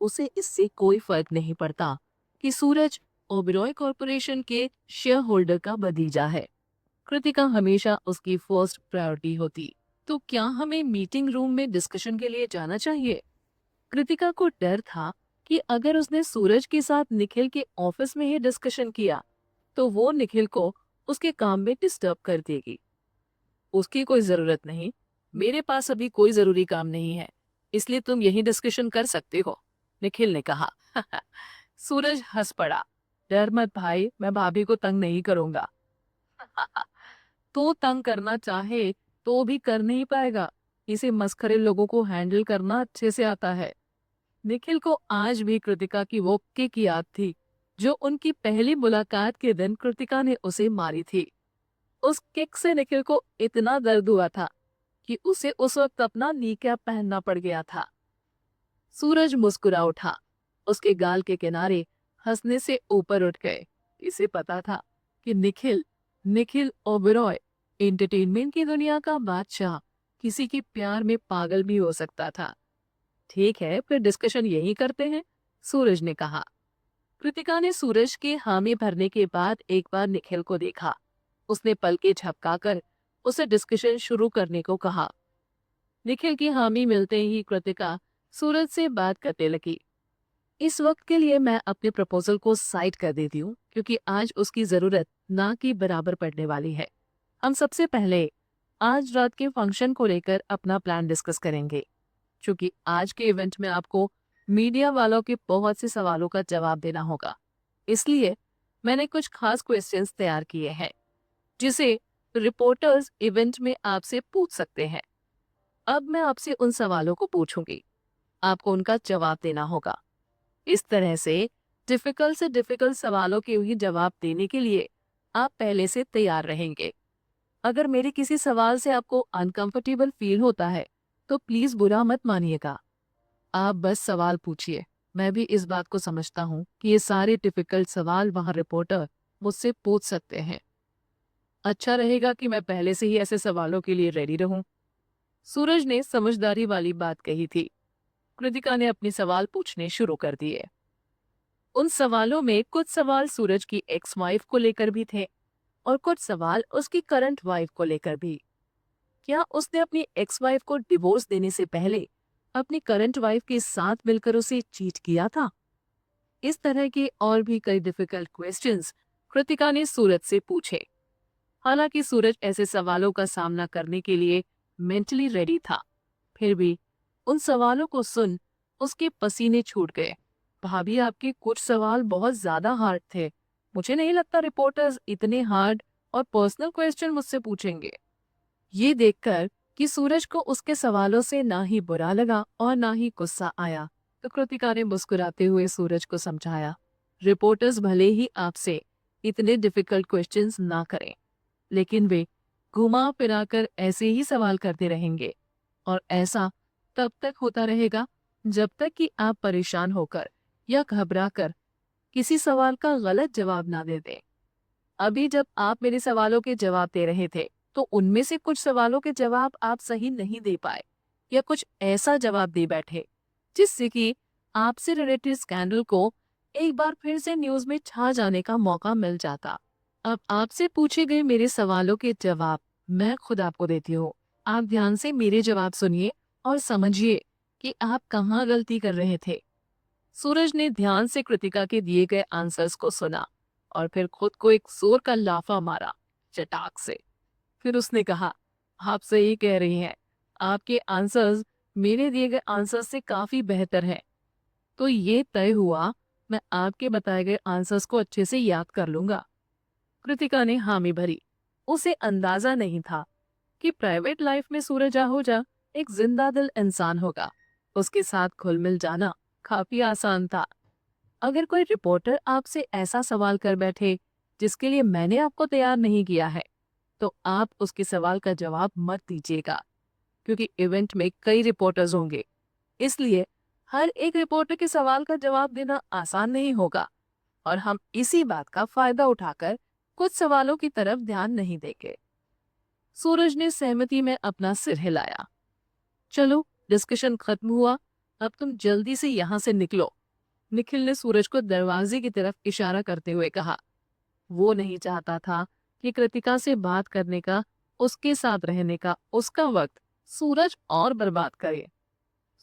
उसे इससे कोई फर्क नहीं पड़ता कि सूरज ओबेरॉय कॉरपोरेशन के शेयर होल्डर का भतीजा है। कृतिका हमेशा उसकी फर्स्ट प्रायोरिटी होती। तो क्या हमें मीटिंग रूम में डिस्कशन के लिए जाना चाहिए? कृतिका को डर था कि अगर उसने सूरज के साथ निखिल के ऑफिस में ही डिस्कशन किया तो वो निखिल को उसके काम में डिस्टर्ब कर देगी। उसकी कोई जरूरत नहीं, मेरे पास अभी कोई जरूरी काम नहीं है, इसलिए तुम यही डिस्कशन कर सकते हो, निखिल ने कहा। सूरज हंस पड़ा। डर मत भाई, मैं भाभी को तंग नहीं करूंगा। तो तंग करना चाहे तो भी कर नहीं पाएगा, इसे मस्खरे लोगों को हैंडल करना अच्छे से आता है। निखिल को आज भी कृतिका की वो किक याद थी जो उनकी पहली मुलाकात के दिन कृतिका ने उसे मारी थी। उस किक से निखिल को इतना दर्द हुआ था कि उसे उस वक्त अपना नीकैप पहनना पड़ गया था। सूरज मुस्कुरा उठा, उसके गाल के किनारे हंसने से ऊपर उठ गए। इसे पता था कि निखिल निखिल ओबेरॉय एंटरटेनमेंट की दुनिया का बादशाह किसी के प्यार में पागल भी हो सकता था। ठीक है, फिर डिस्कशन यही करते हैं, सूरज ने कहा। कृतिका ने सूरज के हामी भरने के बाद एक बार निखिल को देखा। उसने पलकें झपकाकर उसे डिस्कशन शुरू करने को कहा। निखिल की हामी मिलते ही कृतिका सूरज से बात करने लगी। इस वक्त के लिए मैं अपने प्रपोजल को साइड कर देती हूँ क्योंकि आज उसकी जरूरत ना की बराबर पड़ने वाली है। हम सबसे पहले आज रात के फंक्शन को लेकर अपना प्लान डिस्कस करेंगे। क्योंकि आज के इवेंट में आपको मीडिया वालों के बहुत से सवालों का जवाब देना होगा, इसलिए मैंने कुछ खास क्वेश्चंस तैयार किए हैं जिसे रिपोर्टर्स इवेंट में आपसे पूछ सकते हैं। अब मैं आपसे उन सवालों को पूछूंगी, आपको उनका जवाब देना होगा। इस तरह से डिफिकल्ट सवालों के ही जवाब देने के लिए आप पहले से तैयार रहेंगे। अगर मेरे किसी सवाल से आपको अनकंफर्टेबल फील होता है तो प्लीज बुरा मत मानिएगा। आप बस सवाल पूछिए। मैं भी इस बात को समझता हूँ कि ये सारे डिफिकल्ट सवाल वहाँ रिपोर्टर मुझसे पूछ सकते हैं। अच्छा रहेगा कि मैं पहले से ही ऐसे सवालों के लिए रेडी रहूं। सूरज ने समझदारी वाली बात कही थी। कृतिका ने अपने सवाल पूछने शुरू कर दिए। उन सवालों में कुछ सवाल सूरज की एक्स वाइफ को लेकर भी थे और कुछ सवाल उसकी करंट वाइफ को लेकर भी। क्या उसने अपनी एक्स वाइफ को डिवोर्स देने से पहले अपनी करंट वाइफ के साथ मिलकर उसे चीट किया था? इस तरह के और भी कई डिफिकल्ट क्वेश्चंस कृतिका ने सूरज से पूछे। हालांकि सूरज ऐसे सवालों का सामना करने के लिए मेंटली रेडी था, फिर भी उन सवालों को सुन उसके पसीने छूट गए। भाभी, आपके कुछ सवाल बहुत ज्यादा हार्ड थे। मुझे नहीं लगता रिपोर्टर्स इतने हार्ड और पर्सनल क्वेश्चन मुझसे पूछेंगे। ये देखकर कि सूरज को उसके सवालों से ना ही बुरा लगा और ना ही गुस्सा आया, तो कृतिका ने मुस्कुराते हुए सूरज को समझाया, रिपोर्टर्स भले ही आपसे इतने डिफिकल्ट क्वेश्चंस ना करें, लेकिन वे घुमा फिराकर ऐसे ही सवाल करते रहेंगे और ऐसा तब तक होता रहेगा जब तक कि आप परेशान होकर या घबराकर किसी सवाल का गलत जवाब ना दे दें। अभी जब आप मेरे सवालों के जवाब दे रहे थे तो उनमें से कुछ सवालों के जवाब आप सही नहीं दे पाए या कुछ ऐसा जवाब दे बैठे जिससे कि आपसे रिलेटेड स्कैंडल को एक बार फिर से न्यूज में छा जाने का मौका मिल जाता। अब आपसे पूछे गए मेरे सवालों के जवाब मैं खुद आपको देती हूँ। आप ध्यान से मेरे जवाब सुनिए और समझिए कि आप कहाँ गलती कर रहे थे। सूरज ने ध्यान से कृतिका के दिए गए आंसर्स को सुना और फिर खुद को एक जोर का लाफा मारा, चटाक से। फिर उसने कहा, आप सही कह रही हैं, आपके आंसर्स मेरे दिए गए आंसर्स से काफी बेहतर हैं। तो ये तय हुआ, मैं आपके बताए गए आंसर्स को अच्छे से याद कर लूंगा। कृतिका ने हामी भरी। उसे अंदाजा नहीं था कि प्राइवेट लाइफ में सूरज आहूजा एक जिंदा दिल इंसान होगा। उसके साथ घुल मिल जाना काफी आसान था। अगर कोई रिपोर्टर आपसे ऐसा सवाल कर बैठे जिसके लिए मैंने आपको तैयार नहीं किया है तो आप उसके सवाल का जवाब मत दीजिएगा, क्योंकि इवेंट में कई रिपोर्टर्स होंगे, इसलिए हर एक रिपोर्टर के सवाल का जवाब देना आसान नहीं होगा और हम इसी बात का फायदा उठाकर कुछ सवालों की तरफ ध्यान नहीं देंगे। सूरज ने सहमति में अपना सिर हिलाया। चलो, डिस्कशन खत्म हुआ, अब तुम जल्दी से यहाँ से निकलो, निखिल ने सूरज को दरवाजे की तरफ इशारा करते हुए कहा। वो नहीं चाहता था कि कृतिका से बात करने का, उसके साथ रहने का उसका वक्त सूरज और बर्बाद करे।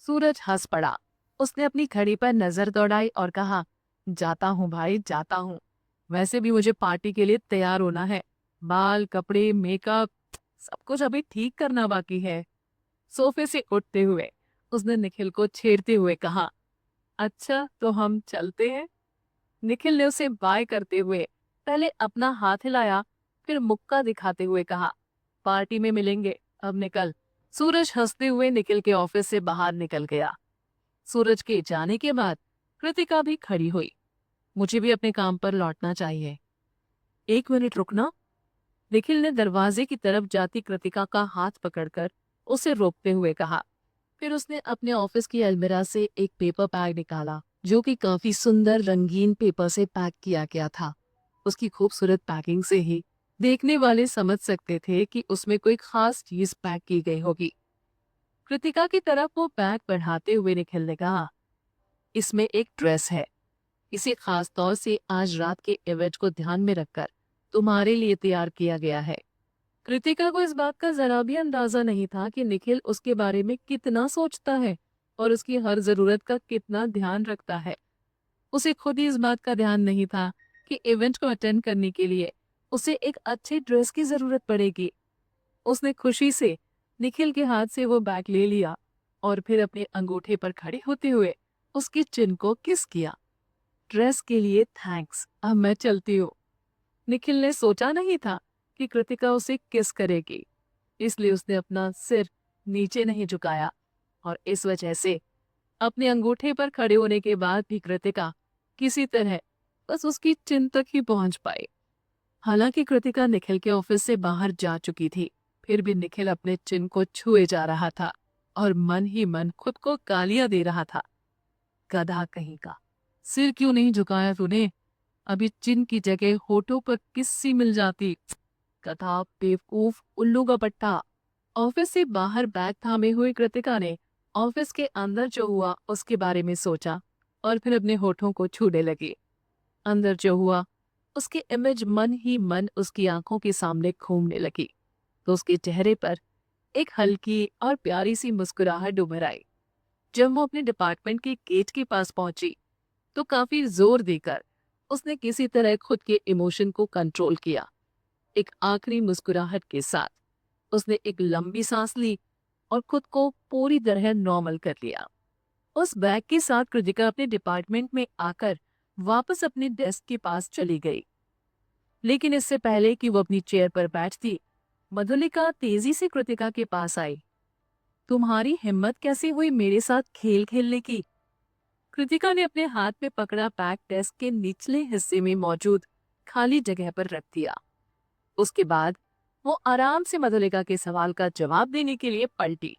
सूरज हंस पड़ा। उसने अपनी घड़ी पर नजर दौड़ाई और कहा, जाता हूँ भाई, जाता हूँ। वैसे भी मुझे पार्टी के लिए तैयार होना है। बाल, कपड़े, मेकअप, सब कुछ अभी ठीक करना बाकी है। सोफे से उठते हुए उसने निखिल को छेड़ते हुए कहा, अच्छा तो हम चलते हैं। निखिल ने उसे बाय करते हुए पहले अपना हाथ हिलाया, फिर मुक्का दिखाते हुए कहा, पार्टी में मिलेंगे, अब निकल। सूरज हंसते हुए निखिल के ऑफिस से बाहर निकल गया। सूरज के जाने के बाद कृतिका भी खड़ी हुई। मुझे भी अपने काम पर लौटना चाहिए। एक मिनट रुकना। निखिल ने दरवाजे की तरफ जाती कृतिका का हाथ पकड़कर उसे रोकते हुए कहा। फिर उसने अपने ऑफिस की अलमीरा से एक पेपर बैग निकाला, जो कि काफी सुंदर रंगीन पेपर से पैक किया गया था। उसकी खूबसूरत पैकिंग से ही देखने वाले समझ सकते थे कि उसमें कोई खास चीज पैक की गई होगी। कृतिका की तरफ वो बैग बढ़ाते हुए निखिल ने कहा, इसमें एक ड्रेस है। इसे खास तौर से आज रात के इवेंट को ध्यान में रखकर तुम्हारे लिए तैयार किया गया है। कृतिका को इस बात का जरा भी अंदाजा नहीं था कि निखिल उसके बारे में कितना सोचता है और उसकी हर जरूरत का कितना ध्यान रखता है। उसे खुद ही इस बात का ध्यान नहीं था कि इवेंट को अटेंड करने के लिए उसे एक अच्छी ड्रेस की जरूरत पड़ेगी। उसने खुशी से निखिल के हाथ से वो बैग ले लिया और फिर अपने अंगूठे पर खड़े होते हुए उसके चिन को किस किया। ड्रेस के लिए थैंक्स, अब मैं चलती हूँ। निखिल ने सोचा नहीं था कि कृतिका उसे किस करेगी, इसलिए उसने अपना सिर नीचे नहीं झुकाया और इस वजह से अपने अंगूठे पर खड़े होने के बाद भी कृतिका किसी तरह बस उसकी चिन तक ही पहुंच पाई। हालांकि कृतिका निखिल के ऑफिस से बाहर जा चुकी थी, फिर भी निखिल अपने चिन को छुए जा रहा था और मन ही मन खुद को गालियां दे रहा था। गधा कहीं का, सिर क्यों नहीं झुकाया तूने? अभी चिन की जगह होठों पर किस्सी मिल जाती। गधा, बेवकूफ, उल्लू का पट्टा। ऑफिस से बाहर बैग थामे हुए कृतिका ने ऑफिस के अंदर जो हुआ उसके बारे में सोचा और फिर अपने होठों को छूने लगी। अंदर जो हुआ उसकी इमेज मन ही मन उसकी आंखों के सामने घूमने लगी, तो उसके चेहरे पर एक हल्की और प्यारी सी मुस्कुराहट उभर आई। जब वो अपने डिपार्टमेंट के गेट के पास पहुंची तो काफी जोर देकर उसने किसी तरह खुद के इमोशन को कंट्रोल किया। एक आखिरी मुस्कुराहट के साथ उसने एक लंबी सांस ली और खुद को पूरी तरह नॉर्मल कर लिया। उस बैग के साथ कृतिका अपने डिपार्टमेंट में आकर वापस अपने डेस्क के पास चली गई। लेकिन इससे पहले कि वो अपनी चेयर पर बैठती, मधुलिका तेजी से कृतिका के पास आई। तुम्हारी हिम्मत कैसे हुई मेरे साथ खेल खेलने की? कृतिका ने अपने हाथ में पकड़ा बैग डेस्क के निचले हिस्से में मौजूद खाली जगह पर रख दिया। उसके बाद वो आराम से मधुलिका के सवाल का जवाब देने के लिए पलटी।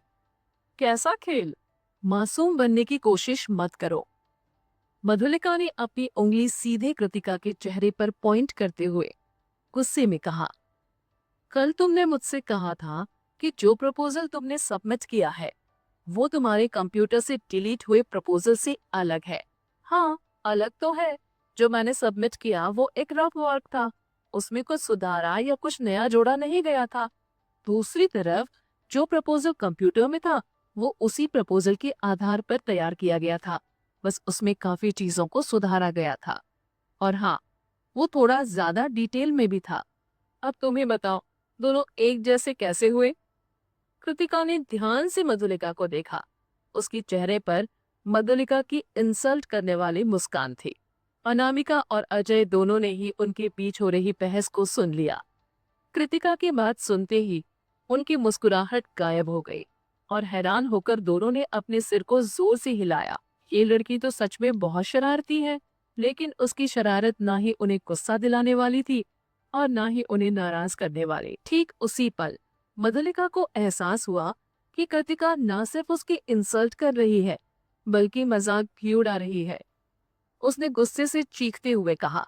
कैसा खेल? मासूम बनने की कोशिश मत करो। मधुलिका ने अपनी उंगली सीधे कृतिका के चेहरे पर पॉइंट करते हुए गुस्से में कहा, कल तुमने मुझसे कहा था कि जो प्रपोजल तुमने सबमिट किया है वो तुम्हारे कंप्यूटर से डिलीट हुए प्रपोजल से अलग है। हाँ, अलग तो है। जो मैंने सबमिट किया वो एक रफ वर्क था, उसमें कुछ सुधारा या कुछ नया जोड़ा नहीं गया था। दूसरी तरफ जो प्रपोजल कंप्यूटर में था वो उसी प्रपोजल के आधार पर तैयार किया गया था, बस उसमें काफी चीजों को सुधारा गया था। और हाँ, वो थोड़ा ज्यादा डिटेल में भी था। अब तुम्हें बताओ, दोनों एक जैसे कैसे हुए? कृतिका ने ध्यान से मधुलिका को देखा। उसके चेहरे पर मधुलिका की इंसल्ट करने वाली मुस्कान थी। अनामिका और अजय दोनों ने ही उनके बीच हो रही बहस को सुन लिया। कृतिका की बात सुनते ही उनकी मुस्कुराहट गायब हो गई और हैरान होकर दोनों ने अपने सिर को जोर से हिलाया। ये लड़की तो सच में बहुत शरारती है, लेकिन उसकी शरारत ना ही उन्हें गुस्सा दिलाने वाली थी और ना ही उन्हें नाराज करने वाली। ठीक उसी पल मधुलिका को एहसास हुआ कि कृतिका ना सिर्फ उसकी इंसल्ट कर रही है बल्कि मजाक भी उड़ा रही है। उसने गुस्से से चीखते हुए कहा,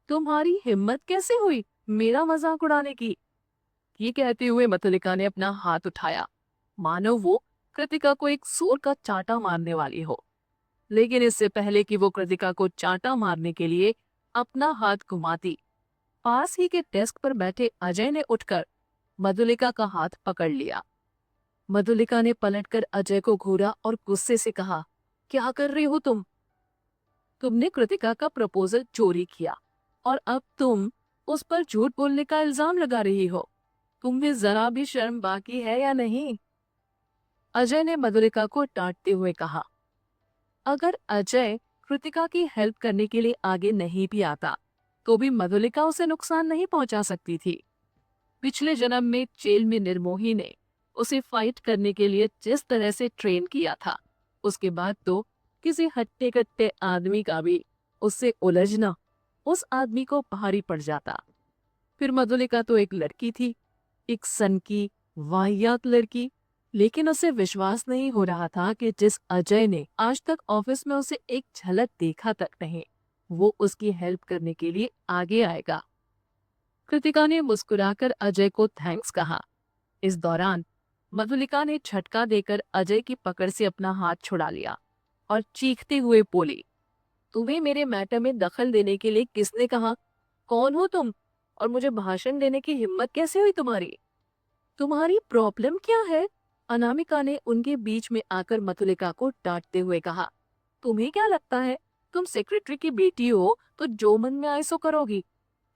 तुम्हारी हिम्मत कैसे हुई मेरा मजाक उड़ाने की? ये कहते हुए मधुलिका ने अपना हाथ उठाया, मानो वो कृतिका को एक जोर का चांटा मारने वाली हो। लेकिन इससे पहले कि वो कृतिका को चांटा मारने के लिए अपना हाथ घुमाती, पास ही के डेस्क पर बैठे अजय ने उठकर मधुलिका का हाथ पकड़ लिया। मधुलिका ने पलटकर अजय को घूरा और गुस्से से कहा, क्या कर रही हो तुम? तुमने कृतिका का प्रपोजल चोरी किया और अब तुम उस पर झूठ बोलने का इल्जाम लगा रही हो। तुम्हें जरा भी शर्म बाकी है या नहीं? अजय ने मधुलिका को डांटते हुए कहा। अगर अजय कृतिका की हेल्प करने के लिए आगे नहीं भी आता तो भी मधुलिका उसे नुकसान नहीं पहुंचा सकती थी। पिछले जन्म में जेल में निर्मोही ने उसे फाइट करने के लिए जिस तरह से ट्रेन किया था, उसके बाद तो किसी हट्टे कट्टे आदमी का भी उससे उलझना उस आदमी को भारी पड़ जाता। फिर मधुलिका तो एक लड़की थी, एक सनकी वाहियात लड़की, लेकिन उसे विश्वास नहीं हो रहा था कि जिस अजय ने आज तक ऑफिस में उसे एक झलक देखा तक नहीं, वो उसकी हेल्प करने के लिए आगे आएगा। कृतिका ने मुस्कुराकर अजय को थैंक्स कहा। इस दौरान मधुलिका ने झटका देकर अजय की पकड़ से अपना हाथ छुड़ा लिया और चीखते हुए बोली, तुम्हें मेरे मैटर में दखल देने के लिए किसने कहा? कौन हो तुम? और मुझे भाषण देने की हिम्मत कैसे हुई तुम्हारी? तुम्हारी प्रॉब्लम क्या है? अनामिका ने उनके बीच में आकर मधुलिका को डांटते हुए कहा। तुम्हें क्या लगता है तुम सेक्रेटरी की बेटी हो तो जो मन में आए सो करोगी,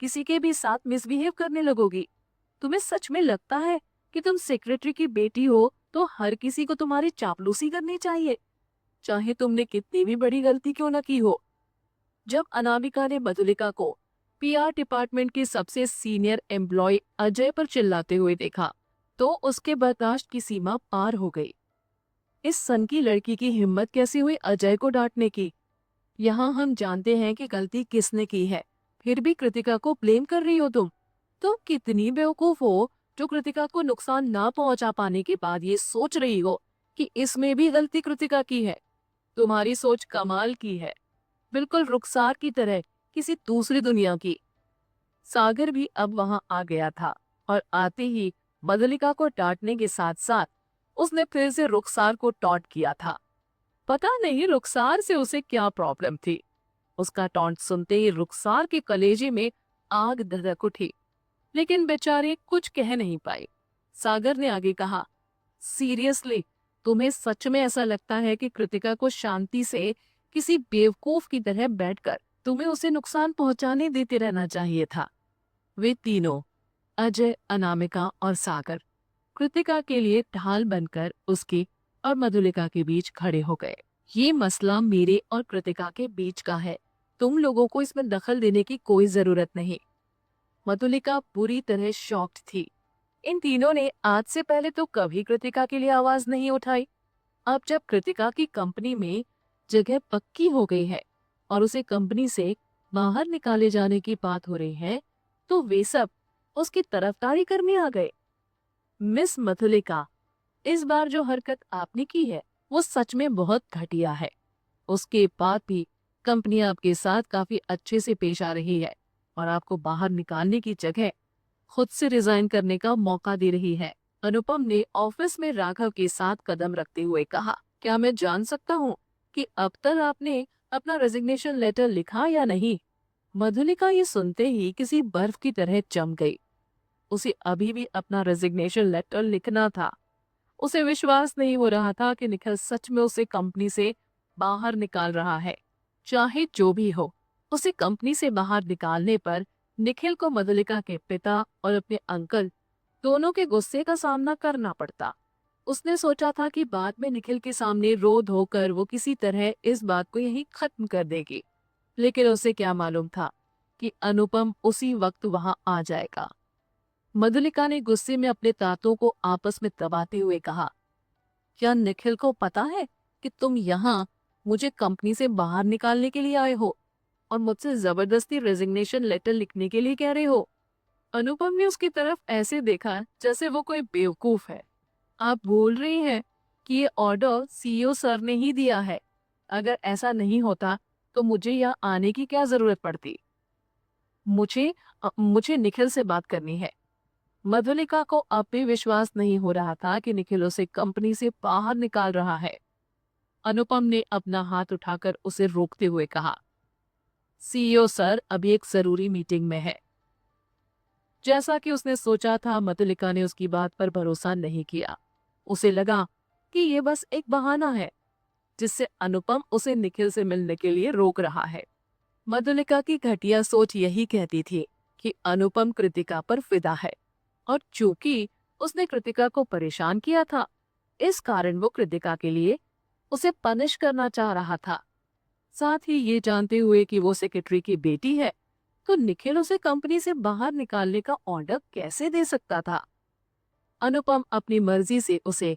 किसी के भी साथ मिसबिहेव करने लगोगी? तुम्हें सच में लगता है कि तुम सेक्रेटरी की बेटी हो तो हर किसी को तुम्हारी चापलूसी करनी चाहिए, चाहे तुमने कितनी भी बड़ी गलती क्यों न की हो? जब अनामिका ने मधुलिका को पीआर डिपार्टमेंट के सबसे सीनियर एम्प्लॉय अजय पर चिल्लाते हुए देखा तो उसके बर्दाश्त की सीमा पार हो गई। इस सन की लड़की की हिम्मत कैसी हुई अजय को डांटने की? यहाँ हम जानते हैं कि गलती किसने की है, फिर भी कृतिका को ब्लेम कर रही हो तुम। तुम कितनी बेवकूफ हो जो कृतिका को नुकसान ना पहुंचा पाने के बाद ये सोच रही हो कि इसमें भी गलती कृतिका की है। तुम्हारी सोच कमाल की है, बिल्कुल रुखसार की तरह, किसी दूसरी दुनिया की। सागर भी अब वहां आ गया था और आते ही मधुलिका को डांटने के साथ साथ उसने फिर से रुखसार को टॉन्ट किया था। पता नहीं रुखसार से उसे क्या प्रॉब्लम थी। उसका टॉन्ट सुनते ही रुखसार के कलेजे में आग धधक उठी, लेकिन बेचारी कुछ कह नहीं पाई। सागर ने आगे कहा, सीरियसली तुम्हें सच में ऐसा लगता है कि कृतिका को शांति से किसी बेवकूफ की तरह बैठकर तुम्हें उसे नुकसान पहुंचाने देते रहना चाहिए था? वे तीनों, अजय, अनामिका और सागर, कृतिका के लिए ढाल बनकर उसके और मधुलिका के बीच खड़े हो गए। ये मसला मेरे और कृतिका के बीच का है, तुम लोगों को इसमें दखल देने की कोई जरूरत नहीं। मधुलिका पूरी तरह शॉक्ड थी। इन तीनों ने आज से पहले तो कभी कृतिका के लिए आवाज नहीं उठाई। अब जब कृतिका की कंपनी में जगह पक्की हो गई है और उसे कंपनी से बाहर निकाले जाने की बात हो रही है, तो वे सब उसकी तरफदारी करने आ गए। मिस मधुलिका, इस बार जो हरकत आपने की है वो सच में बहुत घटिया है। उसके बाद भी कंपनी आपके साथ काफी अच्छे से पेश आ रही है और आपको बाहर निकालने की जगह खुद से रिजाइन करने का मौका दे रही है। अनुपम ने ऑफिस में राघव के साथ कदम रखते हुए कहा, क्या मैं जान सकता हूँ कि अब तक आपने अपना रेजिग्नेशन लेटर लिखा या नहीं? मधुलिका ये सुनते ही किसी बर्फ की तरह जम गई। उसे अभी भी अपना रेजिग्नेशन लेटर लिखना था। उसे विश्वास नहीं हो रहा था कि निखिल सच में उसे कंपनी से बाहर निकाल रहा है। चाहे जो भी हो, उसे कंपनी से बाहर निकालने पर निखिल को मधुलिका के पिता और अपने अंकल दोनों के गुस्से का सामना करना पड़ता। उसने सोचा था कि बाद में निखिल के सामने रो धोकर वो किसी तरह इस बात को यहीं खत्म कर देगी, लेकिन उसे क्या मालूम था कि अनुपम उसी वक्त वहां आ जाएगा। मधुलिका ने गुस्से में अपने दांतों को आपस में दबाते हुए कहा, क्या निखिल को पता है कि तुम यहाँ मुझे कंपनी से बाहर निकालने के लिए आए हो और मुझसे जबरदस्ती रेजिग्नेशन लेटर लिखने के लिए कह रहे हो? अनुपम ने उसकी तरफ ऐसे देखा जैसे वो कोई बेवकूफ है। आप बोल रही हैं कि ये ऑर्डर सीईओ सर ने ही दिया है। अगर ऐसा नहीं होता तो मुझे यहाँ आने की क्या जरूरत पड़ती? मुझे निखिल से बात करनी है। मधुलिका को अब भी विश्वास नहीं हो रहा था कि निखिल उसे कंपनी से बाहर निकाल रहा है। अनुपम ने अपना हाथ उठाकर उसे रोकते हुए कहा, सीईओ सर, अभी एक जरूरी मीटिंग में है। जैसा कि उसने सोचा था, मधुलिका ने उसकी बात पर भरोसा नहीं किया। उसे लगा कि ये बस एक बहाना है जिससे अनुपम उसे निखिल से मिलने के लिए रोक रहा है। मधुलिका की घटिया सोच यही कहती थी कि अनुपम कृतिका पर फिदा है और चूंकि उसने कृतिका को परेशान किया था, इस कारण वो कृतिका के लिए उसे पनिश करना चाह रहा था। साथ ही ये जानते हुए कि वो सेक्रेटरी की बेटी है, तो निखिल उसे कंपनी से बाहर निकालने का ऑर्डर कैसे दे सकता था। अनुपम अपनी मर्जी से उसे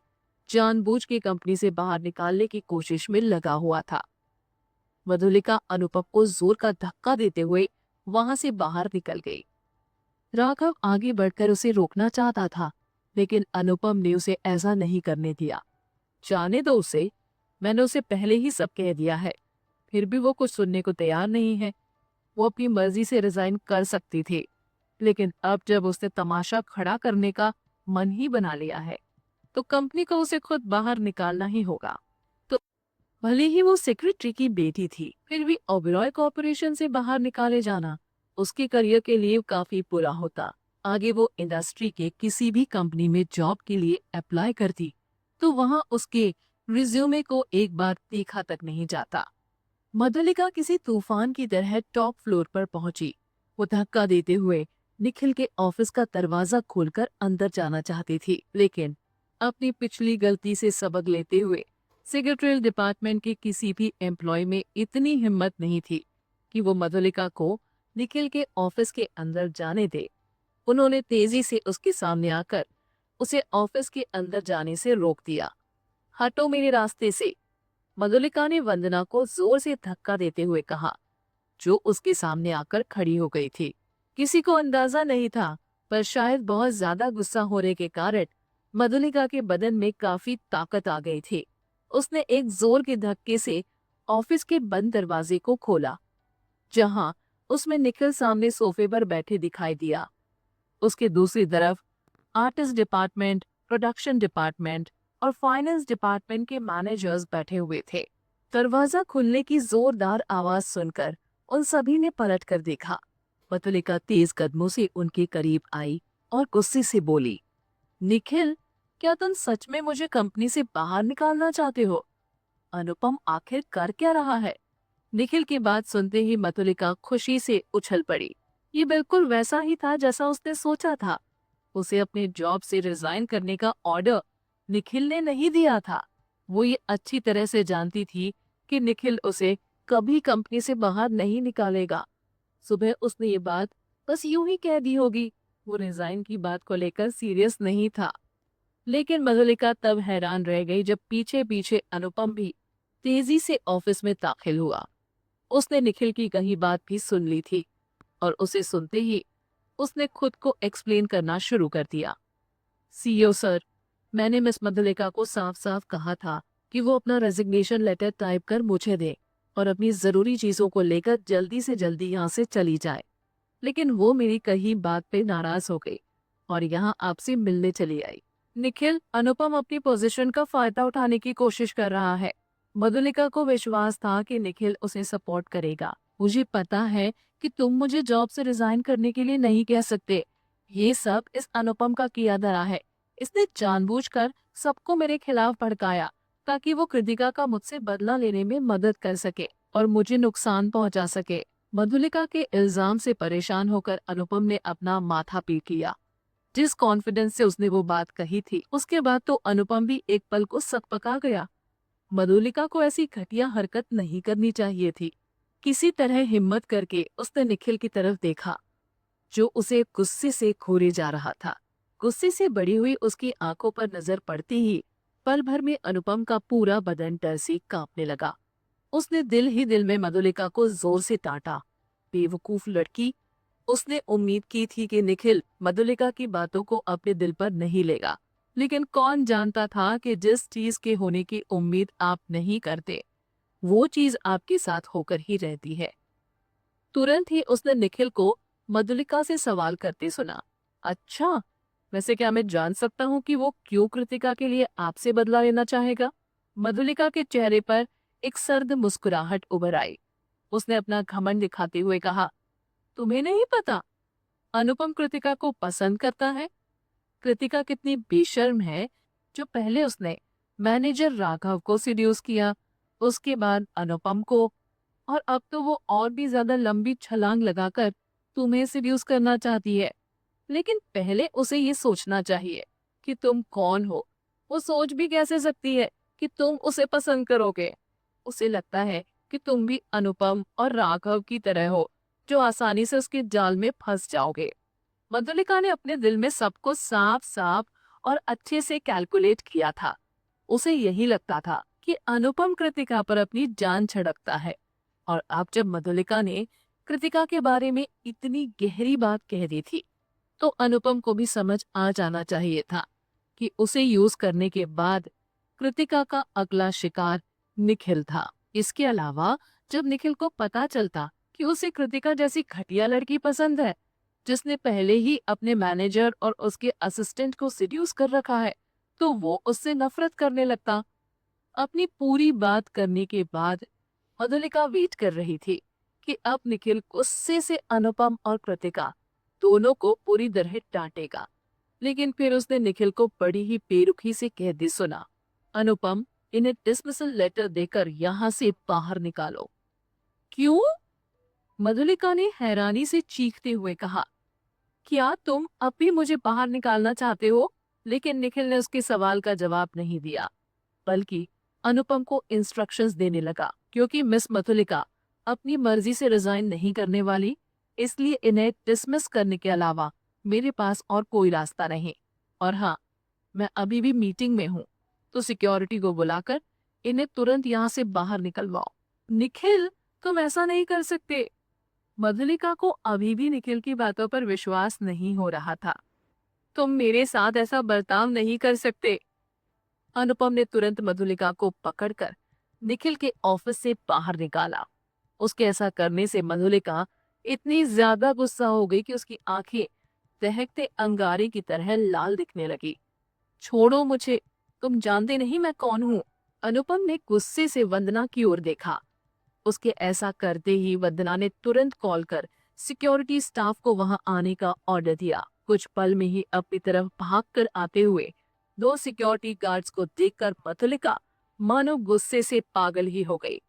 जानबूझ के कंपनी से बाहर निकालने की कोशिश में लगा हुआ था। मधुलिका अनुपम को जोर का धक्का देते हुए वहां से बाहर निकल गई। राघव आगे बढ़कर उसे रोकना चाहता था, लेकिन अनुपम ने उसे ऐसा नहीं करने दिया। जाने दो उसे, मैंने उसे पहले ही सब कह दिया है। फिर भी वो कुछ सुनने को तैयार नहीं है। वो अपनी मर्जी से रिजाइन कर सकती थी, लेकिन अब जब उसने तमाशा खड़ा करने का मन ही बना लिया है, तो कंपनी को उसे खुद बाहर निकालना ही होगा। तो भले ही वो सेक्रेटरी की बेटी थी, फिर भी ओबेरॉय कॉर्पोरेशन से बाहर निकाले जाना उसके करियर के लिए काफी बुरा होता। आगे वो इंडस्ट्री के किसी भी कंपनी में जॉब के लिए अप्लाई करती, तो वहां उसके रिज्यूमे को एक बार देखा तक नहीं जाता। मधुलिका किसी तूफान की तरह टॉप फ्लोर पर पहुंची। वो धक्का देते हुए निखिल के ऑफिस का दरवाजा खोलकर अंदर जाना चाहती थी, लेकिन अपनी पिछली गलती से सबक लेते हुए सेक्रेटरियल डिपार्टमेंट के किसी भी एम्प्लॉय में इतनी हिम्मत नहीं थी कि वो मधुलिका को निखिल के ऑफिस के अंदर जाने दे। उन्होंने तेजी से उसके सामने आकर उसे ऑफिस के अंदर जाने से रोक दिया। हटो मेरे रास्ते से, मधुलिका ने वंदना को जोर से धक्का देते हुए कहा, जो उसके सामने आकर खड़ी हो गई थी। किसी को अंदाजा नहीं था, पर शायद बहुत ज्यादा गुस्सा होने के कारण मधुलिका के बदन में काफी ताकत आ गई थी। उसने एक जोर के धक्के से ऑफिस के बंद दरवाजे को खोला, जहां उसमें निखिल सामने सोफे पर बैठे दिखाई दिया। उसके दूसरी तरफ आर्टिस्ट डिपार्टमेंट, प्रोडक्शन डिपार्टमेंट और फाइनेंस डिपार्टमेंट के मैनेजर्स बैठे हुए थे। दरवाजा खुलने की जोरदार आवाज सुनकर उन सभी ने पलट कर देखा। मधुलिका तेज कदमों से उनके करीब आई और गुस्से से बोली, निखिल, क्या तुम सच में मुझे कंपनी से बाहर निकालना चाहते हो? अनुपम आखिर कर क्या रहा है? निखिल की बात सुनते ही मधुलिका खुशी से उछल पड़ी। ये बिल्कुल वैसा ही था जैसा उसने सोचा था। उसे अपने जॉब से रिजाइन करने का ऑर्डर निखिल ने नहीं दिया था। वो ये अच्छी तरह से जानती थी कि निखिल उसे कभी कंपनी से बाहर नहीं निकालेगा। सुबह उसने ये बात बस यूं ही कह दी होगी। वो रिजाइन की बात को लेकर सीरियस नहीं था। लेकिन मधुलिका तब हैरान रह गई जब पीछे पीछे अनुपम भी तेजी से ऑफिस में दाखिल हुआ। उसने निखिल की कही बात भी सुन ली थी और उसे सुनते ही उसने खुद को एक्सप्लेन करना शुरू कर दिया। सीईओ सर, मैंने मिस मधुलिका को साफ साफ कहा था कि वो अपना रेजिग्नेशन लेटर टाइप कर मुझे दे और अपनी जरूरी चीजों को लेकर जल्दी से जल्दी यहाँ से चली जाए। लेकिन वो मेरी कही बात पे नाराज हो गई और यहाँ आपसे मिलने चली आई। निखिल, अनुपम अपनी पोजीशन का फायदा उठाने की कोशिश कर रहा है। मधुलिका को विश्वास था कि निखिल उसे सपोर्ट करेगा। मुझे पता है कि तुम मुझे जॉब से रिजाइन करने के लिए नहीं कह सकते। ये सब इस अनुपम का किया धरा है। इसने जानबूझकर सबको मेरे खिलाफ भड़काया ताकि वो कृतिका का मुझसे बदला लेने में मदद कर सके और मुझे नुकसान पहुंचा सके। मधुलिका के इल्जाम से परेशान होकर अनुपम ने अपना माथा पीट लिया। जिस कॉन्फिडेंस से उसने वो बात कही थी, उसके बाद तो अनुपम भी एक पल को सकपका गया। मधुलिका को ऐसी घटिया हरकत नहीं करनी चाहिए थी। किसी तरह हिम्मत करके उसने निखिल की तरफ देखा, जो उसे गुस्से से घूरे जा रहा था। गुस्से से बड़ी हुई उसकी आंखों पर नजर पड़ती ही पल भर में अनुपम का पूरा बदन डर से कांपने लगा। उसने दिल ही दिल में मधुलिका को जोर से डांटा। बेवकूफ लड़की, उसने उम्मीद की थी कि निखिल मधुलिका की बातों को अपने दिल पर नहीं लेगा, लेकिन कौन जानता था कि जिस चीज के होने की उम्मीद आप नहीं करते, वो चीज आपके साथ होकर ही रहती है। तुरंत ही उसने निखिल को मधुलिका से सवाल करते सुना, अच्छा, वैसे क्या मैं जान सकता हूँ कि वो क्यों कृतिका के लिए आपसे बदला लेना चाहेगा? मधुलिका के चेहरे पर एक सर्द मुस्कुराहट उभर आई। उसने अपना घमंड दिखाते हुए कहा, तुम्हें नहीं पता अनुपम कृतिका को पसंद करता है? कृतिका कितनी बेशर्म है जो पहले उसने मैनेजर राघव को सीड्यूस किया, उसके बाद अनुपम को, और अब तो वो और भी ज्यादा लंबी छलांग लगाकर तुम्हें सीड्यूस करना चाहती है। लेकिन पहले उसे ये सोचना चाहिए कि तुम कौन हो। वो सोच भी कैसे सकती है कि तुम उसे पसंद करोगे? उसे लगता है कि तुम भी अनुपम और राघव की तरह हो, जो आसानी से उसके जाल में फंस जाओगे। मधुलिका ने अपने दिल में सबको साफ साफ और अच्छे से कैलकुलेट किया था। उसे यही लगता था कि अनुपम कृतिका पर अपनी जान छिड़कता है, और अब जब मधुलिका ने कृतिका के बारे में इतनी गहरी बात कह दी थी, तो अनुपम को भी समझ आ जाना चाहिए था कि उसे यूज करने के बाद कृतिका का अगला शिकार निखिल था। इसके अलावा जब निखिल को पता चलता कि उसे कृतिका जैसी घटिया लड़की पसंद है, जिसने पहले ही अपने मैनेजर और उसके असिस्टेंट को सिड्यूस कर रखा है, तो वो उससे नफरत करने लगता। अपनी पूरी बात करने के बाद मधुलिका वेट कर रही थी कि अब निखिल गुस्से से अनुपम और कृतिका दोनों को पूरी तरह डांटेगा। लेकिन फिर उसने निखिल को बड़ी ही बेरुखी से कह दी, सुना अनुपम, इन्हें डिसमिसल लेटर देकर यहाँ से बाहर निकालो। क्यों? मधुलिका ने हैरानी से चीखते हुए कहा, क्या तुम अब भी मुझे बाहर निकालना चाहते हो? लेकिन निखिल ने उसके सवाल का जवाब नहीं दिया, बल्कि अनुपम को इंस्ट्रक्शंस देने लगा। क्योंकि मिस मधुलिका अपनी मर्जी से रिजाइन नहीं करने वाली, इसलिए इन्हें डिसमिस करने के अलावा मेरे पास और कोई रास्ता नहीं। और हाँ, मैं अभी भी मीटिंग में हूँ, तो सिक्योरिटी को बुलाकर इन्हें तुरंत यहाँ से बाहर निकलवाओ। निखिल, तुम ऐसा नहीं कर सकते। मधुलिका को अभी भी निखिल की बातों पर विश्वास नहीं हो रहा था। तुम मेरे साथ ऐसा बर्ताव नहीं कर सकते। अनुपम ने तुरंत मधुलिका को पकड़कर निखिल के ऑफिस से बाहर निकाला। उसके ऐसा करने से मधुलिका इतनी ज्यादा गुस्सा हो गई कि उसकी आंखें दहकते अंगारे की तरह लाल दिखने लगी। छोड़ो मुझे, तुम जानते नहीं मैं कौन हूँ। अनुपम ने गुस्से से वंदना की ओर देखा। उसके ऐसा करते ही वंदना ने तुरंत कॉल कर सिक्योरिटी स्टाफ को वहां आने का ऑर्डर दिया। कुछ पल में ही अपनी तरफ भागकर आते हुए दो सिक्योरिटी गार्ड्स को देखकर मधुलिका मानो गुस्से से पागल ही हो गई।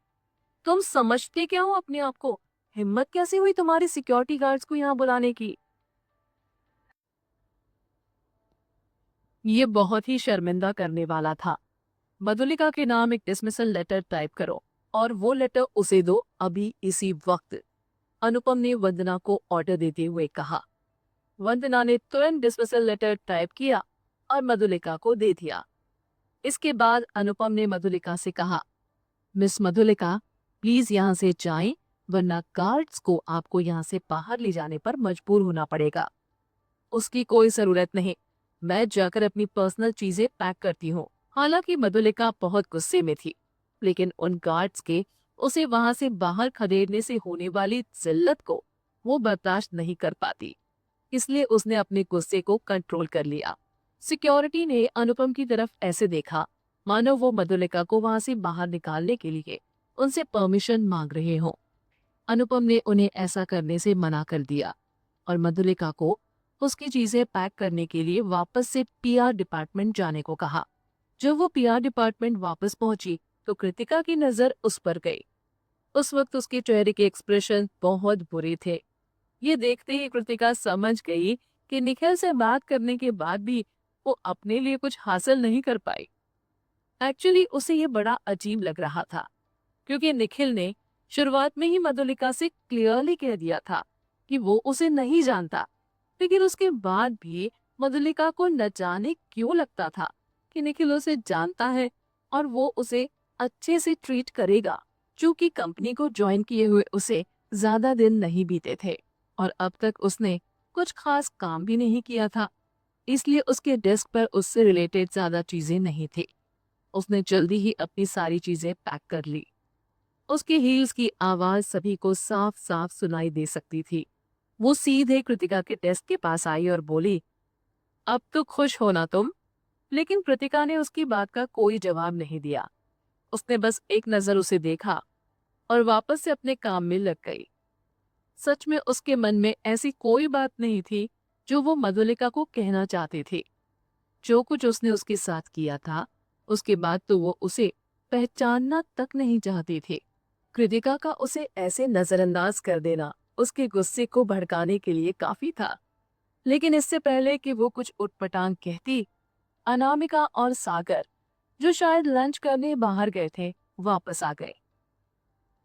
तुम समझते क्या हो अपने आप को? हिम्मत कैसे हुई तुम्हारी सिक्योरिटी गार्ड्स को यहाँ बुलाने की? ये बहुत ही शर्मिंदा करने वाला था। मधुलिका के नाम एक डिसमिसल लेटर टाइप करो और वो लेटर उसे दो अभी इसी वक्त, अनुपम ने वंदना को ऑर्डर देते हुए कहा। वंदना ने तुरंत डिसमिसल लेटर टाइप किया और मधुलिका को दे दिया। इसके बाद अनुपम ने मधुलिका से कहा, मिस मधुलिका, प्लीज यहाँ से जाएं, वरना गार्ड्स को आपको यहाँ से बाहर ले जाने पर मजबूर होना पड़ेगा। उसकी कोई जरूरत नहीं, मैं जाकर अपनी पर्सनल चीजें पैक करती हूँ। हालांकि मधुलिका बहुत गुस्से में थी, लेकिन उन गार्ड्स के उसे वहां से बाहर खदेड़ने से होने वाली जिल्लत को वो बर्दाश्त नहीं कर पाती, इसलिए उसने अपने गुस्से को कंट्रोल कर लिया। सिक्योरिटी ने अनुपम की तरफ ऐसे देखा मानो वो मधुलिका को वहां से बाहर निकालने के लिए उनसे परमिशन मांग रहे हों। अनुपम ने उन्हें ऐसा करने से मना कर दिया और मधुलिका को उसकी चीजें पैक करने के लिए वापस से पीआर डिपार्टमेंट जाने को कहा। जब वो पीआर डिपार्टमेंट वापस पहुंची तो कृतिका की नजर उस पर गई। उस वक्त उसके चेहरे के एक्सप्रेशन बहुत बुरे थे। ये देखते ही कृतिका समझ गई कि निखिल से बात करने के बाद भी वो अपने लिए कुछ हासिल नहीं कर पाई। एक्चुअली उसे ये बड़ा अजीब लग रहा था, क्योंकि निखिल ने शुरुआत में ही मधुलिका से क्लियरली कह दिया था कि वो उसे नहीं जानता। लेकिन उसके बाद भी मधुलिका को न जाने क्यों लगता था कि निखिल उसे जानता है और वो उसे अच्छे से ट्रीट करेगा। चूंकि कंपनी को ज्वाइन किए हुए उसे ज्यादा दिन नहीं बीते थे और अब तक उसने कुछ खास काम भी नहीं किया था, इसलिए उसके डेस्क पर उससे रिलेटेड ज्यादा चीजें नहीं थी। उसने जल्दी ही अपनी सारी चीजें पैक कर ली। उसके हील्स की आवाज सभी को साफ साफ सुनाई दे सकती थी। वो सीधे कृतिका के डेस्क के पास आई और बोली, अब तो खुश हो ना तुम? लेकिन कृतिका ने उसकी बात का कोई जवाब नहीं दिया। उसने बस एक नजर उसे देखा और वापस से अपने काम में लग गई। सच में उसके मन में ऐसी कोई बात नहीं थी जो वो मधुलिका को कहना चाहते थे। जो कुछ उसने उसके साथ किया था, उसके बाद तो वो उसे पहचानना तक नहीं चाहते थे। कृतिका का उसे ऐसे नजरअंदाज कर देना उसके गुस्से को भड़काने के लिए काफी था। लेकिन इससे पहले कि वो कुछ उटपटांग कहती, अनामिका और सागर, जो शायद लंच करने बाहर गए थे, वापस आ गए।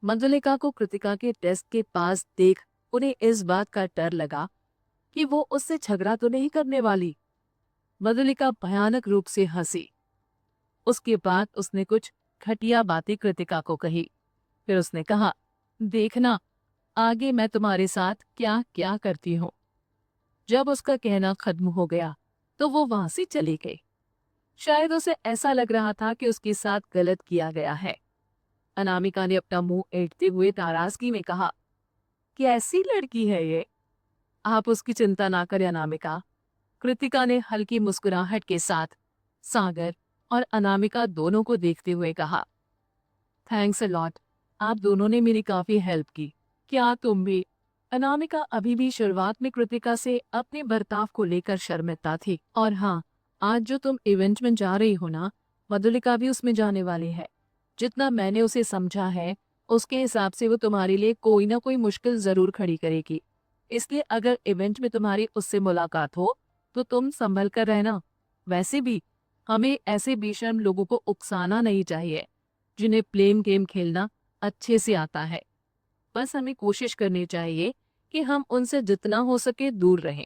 मधुलिका को कृतिका के डेस्क के पास देख उन्हें इस बात का डर लगा कि वो उससे झगड़ा तो नहीं करने वाली। मधुलिका भयानक रूप से हंसी। उसके बाद उसने कुछ घटिया बातें कृतिका को कही। फिर उसने कहा, देखना आगे मैं तुम्हारे साथ क्या क्या करती हूँ। जब उसका कहना खत्म हो गया तो वो वहां से चली गई। शायद उसे ऐसा लग रहा था कि उसके साथ गलत किया गया है। अनामिका ने अपना मुंह ऐंठते हुए नाराजगी में कहा, कैसी लड़की है ये। आप उसकी चिंता ना करें अनामिका। कृतिका ने हल्की मुस्कुराहट के साथ सागर और अनामिका दोनों को देखते हुए कहा, थैंक्स अ लॉट, आप दोनों ने मेरी काफी हेल्प की। क्या तुम भी। अनामिका अभी भी शुरुआत में कृतिका से अपने बर्ताव को लेकर शर्मिंदा थी। और हाँ, आज जो तुम इवेंट में जा रही हो ना, मधुलिका भी उसमें जाने वाली है। जितना मैंने उसे समझा है, उसके हिसाब से वो तुम्हारे लिए कोई ना कोई मुश्किल जरूर खड़ी करेगी। इसलिए अगर इवेंट में तुम्हारी उससे मुलाकात हो तो तुम संभल कर रहना। वैसे भी हमें ऐसे बेशर्म लोगों को उकसाना नहीं चाहिए जिन्हें ब्लेम गेम खेलना अच्छे से आता है। बस हमें कोशिश करनी चाहिए कि हम उनसे जितना हो सके दूर रहें।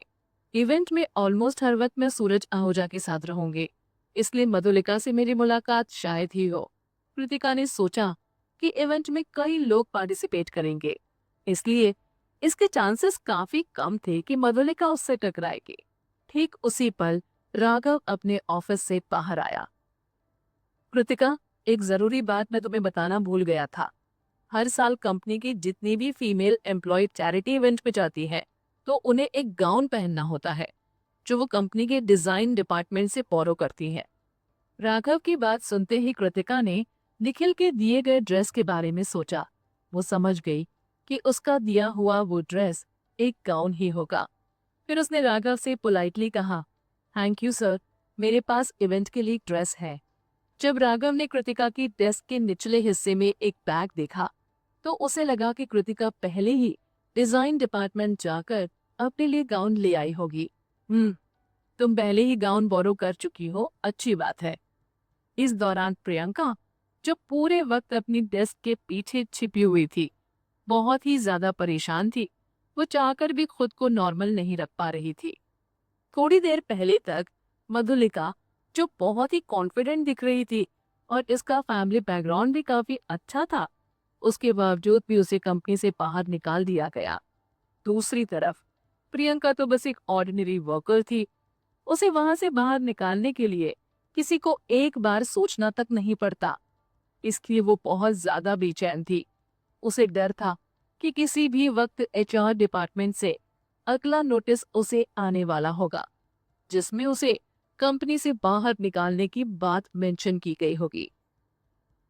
इवेंट में ऑलमोस्ट हर वक्त मैं सूरज आहूजा के साथ रहूंगी, इसलिए मधुलिका से मेरी मुलाकात शायद ही हो। कृतिका ने सोचा कि इवेंट में कई लोग पार्टिसिपेट करेंगे, इसलिए इसके चांसेस काफी कम थे कि मधुलिका उससे टकराएगी। ठीक उसी पल राघव अपने ऑफिस से बाहर आया। कृतिका, एक जरूरी बात मैं तुम्हें बताना भूल गया था। हर साल कंपनी की जितनी भी फीमेल एम्प्लॉय चैरिटी इवेंट में जाती है तो उन्हें एक गाउन पहनना होता है जो वो कंपनी के डिजाइन डिपार्टमेंट से बोरो करती है। राघव की बात सुनते ही कृतिका ने निखिल के दिए गए ड्रेस के बारे में सोचा। वो समझ गई कि उसका दिया हुआ वो ड्रेस एक गाउन ही होगा। फिर उसने राघव से पोलाइटली कहा, थैंक यू सर, मेरे पास इवेंट के लिए ड्रेस है। जब राघव ने कृतिका की डेस्क के निचले हिस्से में एक बैग देखा तो उसे लगा कि कृतिका पहले ही डिजाइन डिपार्टमेंट जाकर अपने लिए गाउन ले आई होगी। तुम पहले ही गाउन बोरो कर चुकी हो, अच्छी बात है। इस दौरान प्रियंका, जो पूरे वक्त अपनी डेस्क के पीछे छिपी हुई थी, बहुत ही ज्यादा परेशान थी। वो चाहकर भी खुद को नॉर्मल नहीं रख पा रही थी। थोड़ी देर पहले तक मधुलिका, जो बहुत ही कॉन्फिडेंट दिख रही थी और इसका फैमिली बैकग्राउंड भी काफी अच्छा था, उसके बावजूद भी उसे कंपनी से बाहर निकाल दिया गया। दूसरी तरफ प्रियंका तो बस एक ऑर्डिनरी वर्कर थी। उसे वहां से बाहर निकालने के लिए किसी को एक बार सोचना तक नहीं पड़ता। इसलिए वो बहुत ज्यादा बेचैन थी। उसे डर था कि किसी भी वक्त एचआर डिपार्टमेंट से अगला नोटिस उसे आने वाला होगा जिसमें उसे कंपनी से बाहर निकालने की बात मेंशन की गई होगी।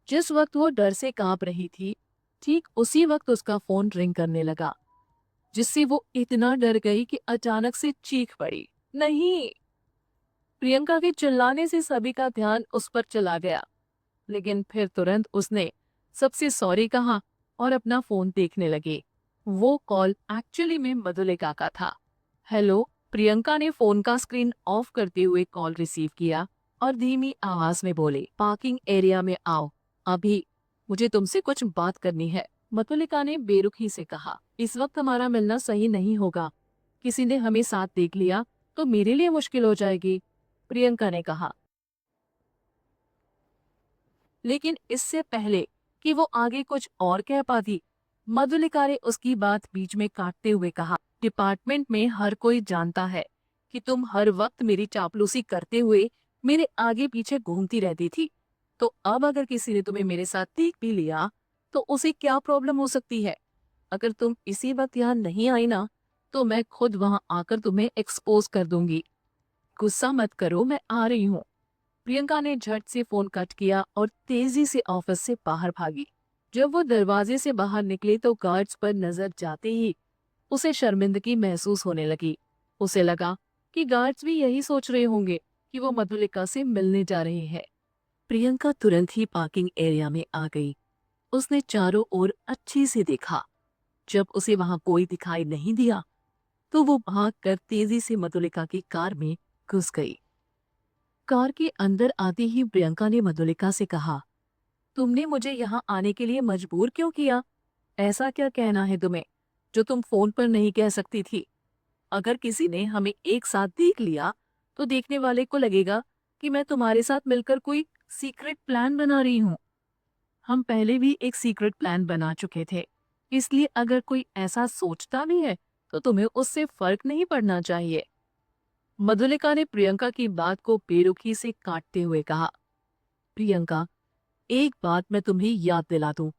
जिस वक्त वो डर से कांप रही थी, ठीक उसी वक्त उसका फोन रिंग करने लगा, जिससे वो इतना डर गई कि अचानक से चीख पड़ी, नहीं। प्रियंका के चिल्लाने से सभी का ध्यान उस पर चला गया, लेकिन फिर तुरंत उसने सबसे सॉरी कहा और अपना फोन देखने लगे। वो कॉल एक्चुअली में मधुलिका का था। हेलो। प्रियंका ने फोन का स्क्रीन ऑफ करते हुए कॉल रिसीव किया और धीमी आवाज में बोले, पार्किंग एरिया में आओ अभी, मुझे तुमसे कुछ बात करनी है। मधुलिका ने बेरुखी से कहा, इस वक्त हमारा मिलना सही नहीं होगा। किसी ने हमें साथ देख लिया तो मेरे लिए मुश्किल हो जाएगी। प्रियंका ने कहा। लेकिन इससे पहले कि वो आगे कुछ और कह पाती, मधुलिका ने उसकी बात बीच में काटते हुए कहा, डिपार्टमेंट में हर कोई जानता है कि तुम हर वक्त मेरी चापलूसी करते हुए मेरे आगे पीछे घूमती रहती थी। तो अब अगर किसी ने तुम्हें मेरे साथ देख भी लिया तो उसे क्या प्रॉब्लम हो सकती है। अगर तुम इसी वक्त यहाँ नहीं आई ना तो मैं खुद वहां आकर तुम्हें एक्सपोज कर दूंगी। गुस्सा मत करो, मैं आ रही हूँ। प्रियंका ने झट से फोन कट किया और तेजी से ऑफिस से बाहर भागी। जब वो दरवाजे से बाहर निकली तो गार्ड्स पर नजर जाते ही उसे शर्मिंदगी महसूस होने लगी। उसे लगा कि गार्ड्स भी यही सोच रहे होंगे कि वो मधुलिका से मिलने जा रहे हैं। प्रियंका तुरंत ही पार्किंग एरिया में आ गई। उसने चारों ओर अच्छे से देखा। जब उसे वहां कोई दिखाई नहीं दिया तो वो भागकर तेजी से मधुलिका की कार में घुस गई। कार के अंदर आते ही प्रियंका ने मधुलिका से कहा, तुमने मुझे यहाँ आने के लिए मजबूर क्यों किया? ऐसा क्या कहना है तुम्हें जो तुम फोन पर नहीं कह सकती थी? अगर किसी ने हमें एक साथ देख लिया तो देखने वाले को लगेगा कि मैं तुम्हारे साथ मिलकर कोई सीक्रेट प्लान बना रही हूँ। हम पहले भी एक सीक्रेट प्लान बना चुके थे, इसलिए अगर कोई ऐसा सोचता भी है तो तुम्हें उससे फर्क नहीं पड़ना चाहिए। मधुलिका ने प्रियंका की बात को बेरुखी से काटते हुए कहा, प्रियंका, एक बात मैं तुम्हें याद दिला दूं।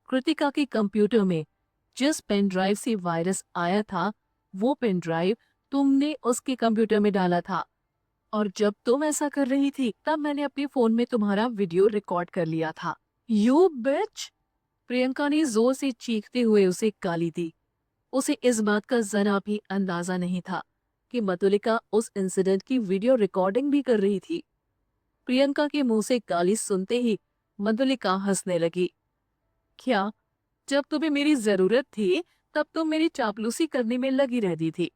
कृतिका के कंप्यूटर में जिस पेन ड्राइव से वायरस आया था, वो पेन ड्राइव तुमने उसके कंप्यूटर में डाला था। और जब तुम ऐसा कर रही थी तब मैंने अपने फोन में तुम्हारा वीडियो रिकॉर्ड कर लिया था। यू बिच! प्रियंका ने जोर से चीखते हुए उसे गाली दी। उसे इस बात का जरा भी अंदाजा नहीं था कि मधुलिका उस इंसिडेंट की वीडियो रिकॉर्डिंग भी कर रही थी। प्रियंका के मुंह से गाली सुनते ही मधुलिका हंसने लगी। क्या? जब तुम्हें मेरी जरूरत थी तब तुम मेरी चापलूसी करने में लगी रहती थी।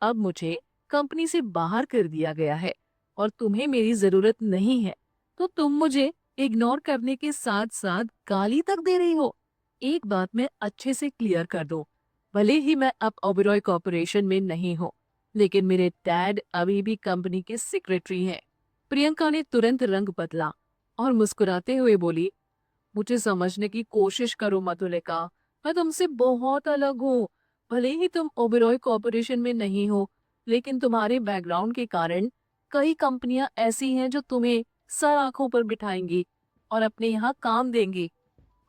अब मुझे कंपनी से बाहर कर दिया गया है और तुम्हें मेरी जरूरत नहीं है, तो तुम मुझे इग्नोर करने के साथ साथ गाली तक दे रही हो। एक बात मैं अच्छे से क्लियर कर दूं, भले ही मैं अब ओबेरॉय कॉर्पोरेशन में नहीं हूँ, लेकिन मेरे डैड अभी भी कंपनी के सेक्रेटरी हैं। प्रियंका ने तुरंत रंग बदला और मुस्कुराते हुए बोली, मुझे समझने की कोशिश करो मधुलिका, मैं तुमसे बहुत अलग हूँ। भले ही तुम ओबेरॉय कॉर्पोरेशन में नहीं हो, लेकिन तुम्हारे बैकग्राउंड के कारण कई कंपनियां ऐसी हैं जो तुम्हें सर आंखों पर बिठाएंगी और अपने यहाँ काम देंगी।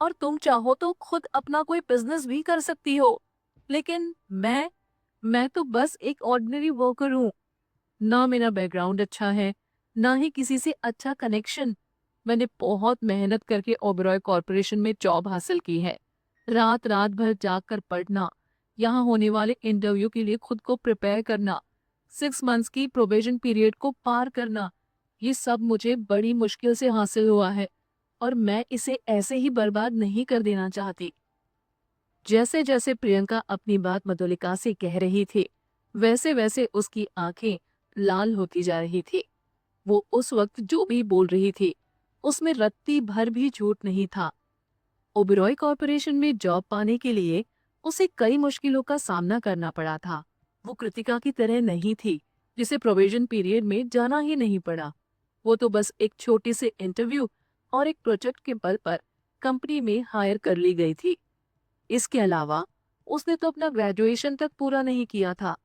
और तुम चाहो तो खुद अपना कोई बिजनेस भी कर सकती हो। लेकिन मैं तो बस एक ऑर्डिनरी वर्कर हूँ। ना मेरा बैकग्राउंड अच्छा है, ना ही किसी से अच्छा कनेक्शन। मैंने बहुत मेहनत करके ओबेरॉय कॉर्पोरेशन में जॉब हासिल की है। रात रात भर जागकर पढ़ना, यहाँ होने वाले इंटरव्यू के लिए खुद को प्रिपेयर करना, 6 मंथ्स की प्रोबेशन पीरियड को पार करना, ये सब मुझे बड़ी मुश्किल से हासिल हुआ है और मैं इसे ऐसे ही बर्बाद नहीं कर देना चाहती। जैसे जैसे प्रियंका अपनी बात मधुलिका से कह रही थी, वैसे वैसे उसकी आंखें लाल होती जा रही थी। वो उस वक्त जो भी बोल रही थी उसमें रत्ती भर भी झूठ नहीं था। ओबेरॉय कॉर्पोरेशन में जॉब पाने के लिए उसे कई मुश्किलों का सामना करना पड़ा था। वो कृतिका की तरह नहीं थी जिसे प्रोविजन पीरियड में जाना ही नहीं पड़ा। वो तो बस एक छोटे से इंटरव्यू और एक प्रोजेक्ट के बल पर कंपनी में हायर कर ली गई थी। इसके अलावा उसने तो अपना ग्रेजुएशन तक पूरा नहीं किया था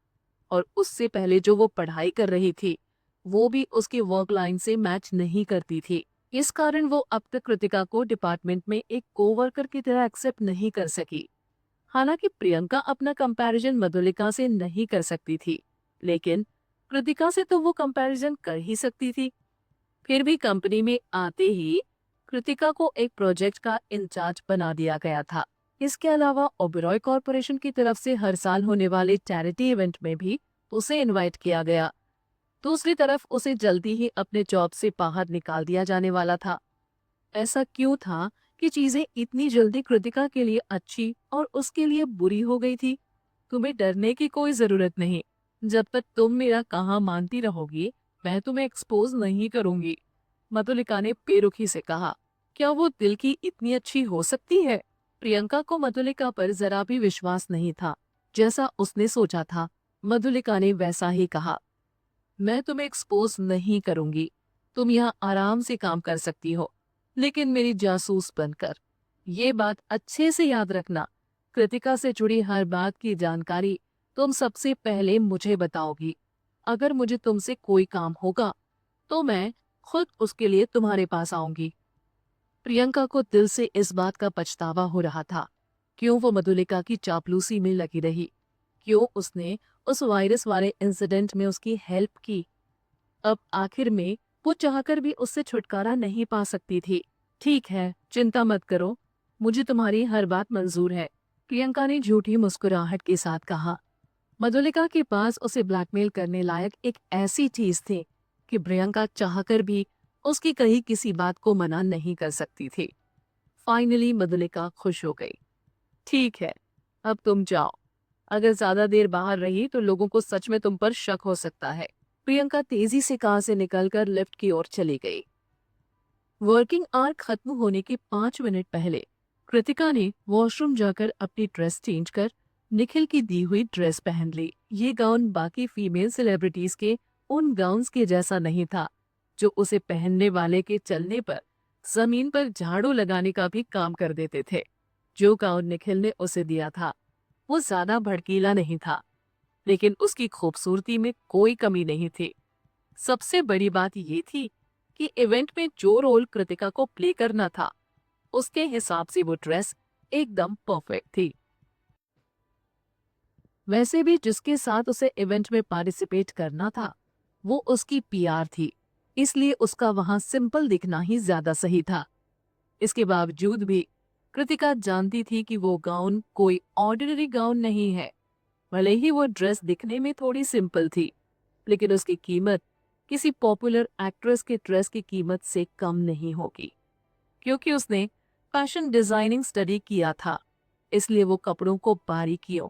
और उससे पहले जो वो पढ़ाई कर रही थी वो भी उसके वर्क लाइन से मैच नहीं करती थी। इस कारण वो अब तक कृतिका को डिपार्टमेंट में एक कोवर्कर की तरह एक्सेप्ट नहीं कर सकी। हालांकि प्रियंका अपना कंपैरिजन मधुलिका से नहीं कर सकती थी, लेकिन कृतिका से तो वो कंपैरिजन कर ही सकती थी। फिर भी कंपनी में आते ही कृतिका को एक प्रोजेक्ट का इंचार्ज बना दिया गया था। इसके अलावा ओबेरॉय कॉर्पोरेशन की तरफ से हर साल होने वाले चैरिटी इवेंट में भी उसे इनवाइट किया गया। दूसरी तरफ उसे जल्दी ही अपने जॉब से बाहर निकाल दिया जाने वाला था। ऐसा क्यों था कि चीजें इतनी जल्दी कृतिका के लिए अच्छी और उसके लिए बुरी हो गई थी? तुम्हें डरने की कोई जरूरत नहीं। जब तक तुम मेरा कहा मानती रहोगी, मैं तुम्हें एक्सपोज नहीं करूंगी, मधुलिका ने बेरुखी से कहा। क्या वो दिल की इतनी अच्छी हो सकती है? प्रियंका को मधुलिका पर जरा भी विश्वास नहीं था। जैसा उसने सोचा था मधुलिका ने वैसा ही कहा, मैं तुम्हें एक्सपोज नहीं करूंगी। तुम यहाँ आराम से काम कर सकती हो, लेकिन मेरी जासूस बनकर। ये बात अच्छे से याद रखना, कृतिका से जुड़ी हर बात की जानकारी तुम सबसे पहले मुझे बताओगी। अगर मुझे तुमसे कोई काम होगा तो मैं खुद उसके लिए तुम्हारे पास आऊंगी। प्रियंका को दिल से इस बात का पछतावा हो रहा था। क्यों वो मधुलिका की चापलूसी में लगी रही? क्यों उसने उस वायरस वाले इंसिडेंट में उसकी हेल्प की? अब आखिर में वो चाहकर भी उससे छुटकारा नहीं पा सकती थी। ठीक है, चिंता मत करो, मुझे तुम्हारी हर बात मंजूर है, प्रियंका ने झूठी मुस्कुराहट के साथ कहा। मधुलिका के पास उसे ब्लैकमेल करने लायक एक ऐसी चीज थी कि प्रियंका चाहकर भी उसकी कही किसी बात को मना नहीं कर सकती थी। फाइनली मधुलिका खुश हो गई। ठीक है, अब तुम जाओ। अगर ज्यादा देर बाहर रही तो लोगों को सच में तुम पर शक हो सकता है। प्रियंका तेजी से कार से निकलकर लिफ्ट की ओर चली गई। वर्किंग आवर खत्म होने के 5 मिनट पहले कृतिका ने वॉशरूम जाकर अपनी ड्रेस चेंज कर निखिल की दी हुई ड्रेस पहन ली। ये गाउन बाकी फीमेल सेलिब्रिटीज के उन गाउन्स के जैसा नहीं था जो उसे पहनने वाले के चलने पर जमीन पर झाड़ू लगाने का भी काम कर देते थे। जो गाउन निखिल ने उसे दिया था वो ज्यादा भड़कीला नहीं था, लेकिन उसकी खूबसूरती में कोई कमी नहीं थी। सबसे बड़ी बात ये थी कि इवेंट में जो रोल कृतिका को प्ले करना था उसके हिसाब से वो ड्रेस एकदम परफेक्ट थी। वैसे भी जिसके साथ उसे इवेंट में पार्टिसिपेट करना था वो उसकी पीआर थी, इसलिए उसका वहां सिंपल दिखना ही ज्यादा सही था। इसके बावजूद भी कृतिका जानती थी कि वो गाउन कोई ऑर्डिनरी गाउन नहीं है। भले ही वो ड्रेस दिखने में थोड़ी सिंपल थी, लेकिन उसकी कीमत किसी पॉपुलर एक्ट्रेस के ड्रेस की कीमत से कम नहीं होगी, क्योंकि उसने फैशन डिजाइनिंग स्टडी किया था। इसलिए वो कपड़ों को बारीकियों,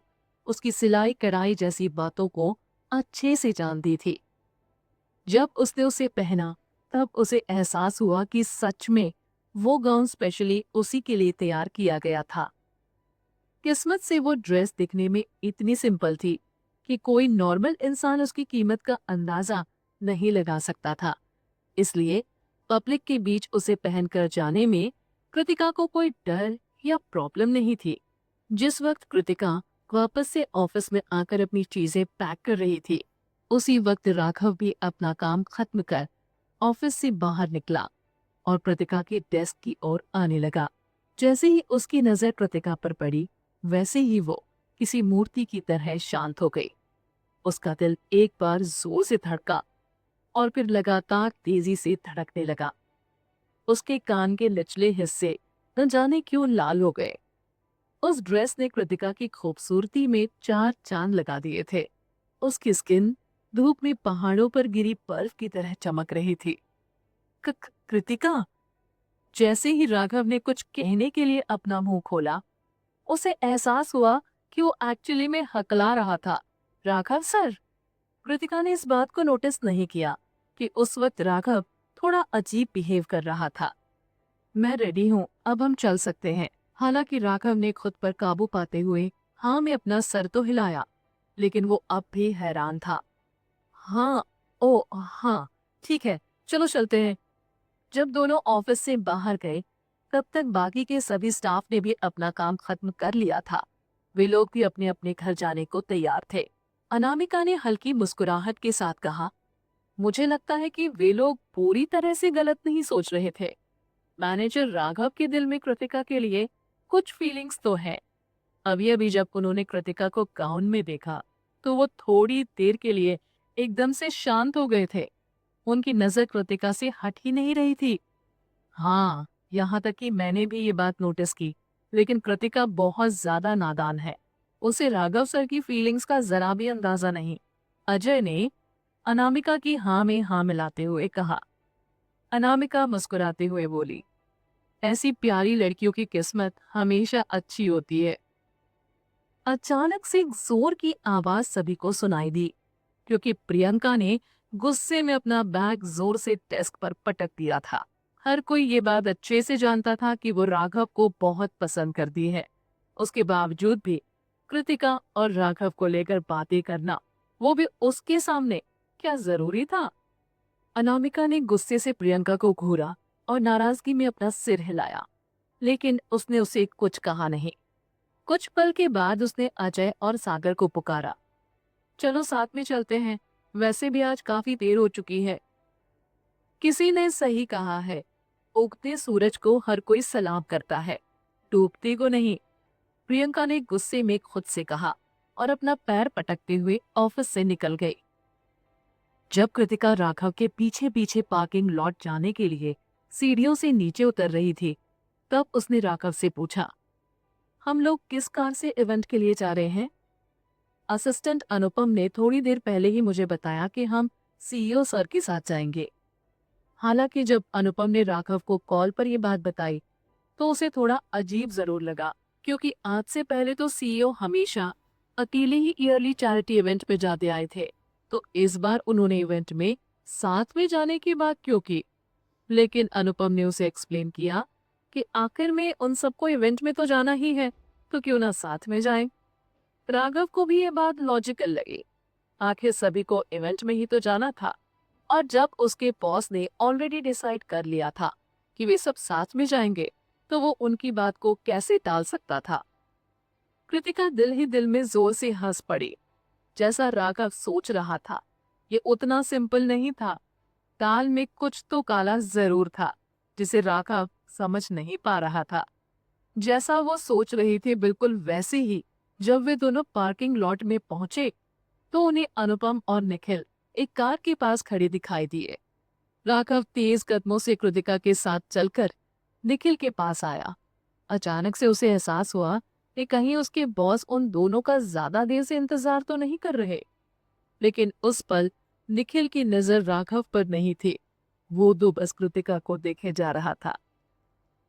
उसकी सिलाई कढ़ाई जैसी बातों को अच्छे से जानती थी। जब उसने उसे पहना तब उसे एहसास हुआ कि सच में वो गाउन स्पेशली उसी के लिए तैयार किया गया था। किस्मत से वो ड्रेस दिखने में इतनी सिंपल थी कि कोई नॉर्मल इंसान उसकी कीमत का अंदाजा नहीं लगा सकता था। इसलिए पब्लिक के बीच उसे पहनकर जाने में कृतिका को कोई डर या प्रॉब्लम नहीं थी। जिस वक्त कृतिका वापस से ऑफिस में आकर अपनी चीजें पैक कर रही थी, उसी वक्त राघव भी अपना काम खत्म कर ऑफिस से बाहर निकला और कृतिका के डेस्क की ओर आने लगा। जैसे ही उसकी नजर कृतिका पर पड़ी, वैसे ही वो किसी मूर्ति की तरह शांत हो गई। उसका दिल एक बार जोर से धड़का और फिर लगातार तेजी से धड़कने लगा। उसके कान के निचले हिस्से न जाने क्यों लाल हो गए। उस ड्रेस ने कृतिका की खूबसूरती में 4 चांद लगा दिए थे। उसकी स्किन धूप में पहाड़ों पर गिरी बर्फ की तरह चमक रही थी। कृतिका। जैसे ही राघव ने कुछ कहने के लिए अपना मुंह खोला, उसे एहसास हुआ कि वो एक्चुअली में हकला रहा था, राघव सर। कृतिका ने इस बात को नोटिस नहीं किया कि उस वक्त राघव थोड़ा अजीब बिहेव कर रहा था। मैं रेडी हूँ, अब हम चल सकते हैं। हालांकि राघव ने खुद पर काबू पाते हुए हाँ में अपना सर तो हिलाया, लेकिन वो अब भी हैरान था। हाँ, ओ हाँ, ठीक है, चलो चलते हैं। जब दोनों ऑफिस से बाहर गए, तब तक बाकी के सभी स्टाफ ने भी अपना काम खत्म कर लिया था। वे लोग भी अपने अपने घर जाने को तैयार थे। अनामिका ने हल्की मुस्कुराहट के साथ कहा, मुझे लगता है कि वे लोग पूरी तरह से गलत नहीं सोच रहे थे। मैनेजर राघव के दिल में कृतिका के लिए कुछ फीलिंग्स तो है। अभी अभी जब उन्होंने कृतिका को गाउन में देखा तो वो थोड़ी देर के लिए एकदम से शांत हो गए थे। उनकी नजर कृतिका से हट ही नहीं रही थी। हाँ, यहाँ तक कि मैंने भी ये बात नोटिस की, लेकिन कृतिका बहुत ज्यादा नादान है। उसे राघव सर की फीलिंग्स का जरा भी अंदाजा नहीं। अजय ने अनामिका की हाँ में हाँ मिलाते हुए कहा। अनामिका मुस्कुराते हुए बोली, ऐसी प्यारी लड़कियों की किस्मत हमेशा अच्छी होती है। अचानक से एक जोर की आवाज सभी को सुनाई दी, क्योंकि प्रियंका ने गुस्से में अपना बैग जोर से डेस्क पर पटक दिया था। हर कोई ये बात अच्छे से जानता था कि वो राघव को बहुत पसंद करती है। उसके बावजूद भी कृतिका और राघव को लेकर बातें करना, वो भी उसके सामने, क्या जरूरी था? अनामिका ने गुस्से से प्रियंका को घूरा और नाराजगी में अपना सिर हिलाया, लेकिन उसने उसे कुछ कहा नहीं। कुछ पल के बाद उसने अजय और सागर को पुकारा। चलो साथ में चलते हैं, वैसे भी आज काफी देर हो चुकी है। किसी ने सही कहा है, उगते सूरज को हर कोई सलाम करता है, डूबते को नहीं। प्रियंका ने गुस्से में खुद से कहा और अपना पैर पटकते हुए ऑफिस से निकल गई। जब कृतिका राघव के पीछे पीछे पार्किंग लॉट जाने के लिए सीढ़ियों से नीचे उतर रही थी, तब उसने राघव से पूछा, हम लोग किस कार से इवेंट के लिए जा रहे हैं? असिस्टेंट अनुपम ने थोड़ी देर पहले ही मुझे बताया कि हम सीईओ सर के साथ जाएंगे। हालांकि जब अनुपम ने राघव को कॉल पर यह बात बताई तो उसे थोड़ा अजीब जरूर लगा, क्योंकि आज से पहले तो सीईओ हमेशा अकेले ही ईयरली चैरिटी इवेंट में जाते आए थे, तो इस बार उन्होंने इवेंट में साथ में जाने की बात क्यों की? लेकिन अनुपम ने उसे एक्सप्लेन किया कि आखिर में उन सबको इवेंट में तो जाना ही है, तो क्यों ना साथ में जाएं। राघव को भी ये बात लॉजिकल लगी। आखिर सभी को इवेंट में ही तो जाना था, और जब उसके बॉस ने ऑलरेडी डिसाइड कर लिया था कि वे सब साथ में जाएंगे, तो वो उनकी बात को कैसे टाल सकता था। कृतिका दिल ही दिल में जोर से हंस पड़ी। जैसा राघव सोच रहा था, ये उतना सिंपल नहीं था। दाल में कुछ तो काला जरूर था, जिसे राघव समझ नहीं पा रहा था। जैसा वो सोच रही थी, बिल्कुल वैसे ही जब वे दोनों पार्किंग लॉट में पहुंचे, तो उन्हें अनुपम और निखिल एक कार के पास खड़े दिखाई दिए। राघव तेज कदमों से कृतिका के साथ चलकर निखिल के पास आया। अचानक से उसे एहसास हुआ कि कहीं उसके बॉस उन दोनों का ज्यादा देर से इंतजार तो नहीं कर रहे। लेकिन उस पल निखिल की नजर राघव पर नहीं थी, वो तो बस कृतिका को देखे जा रहा था।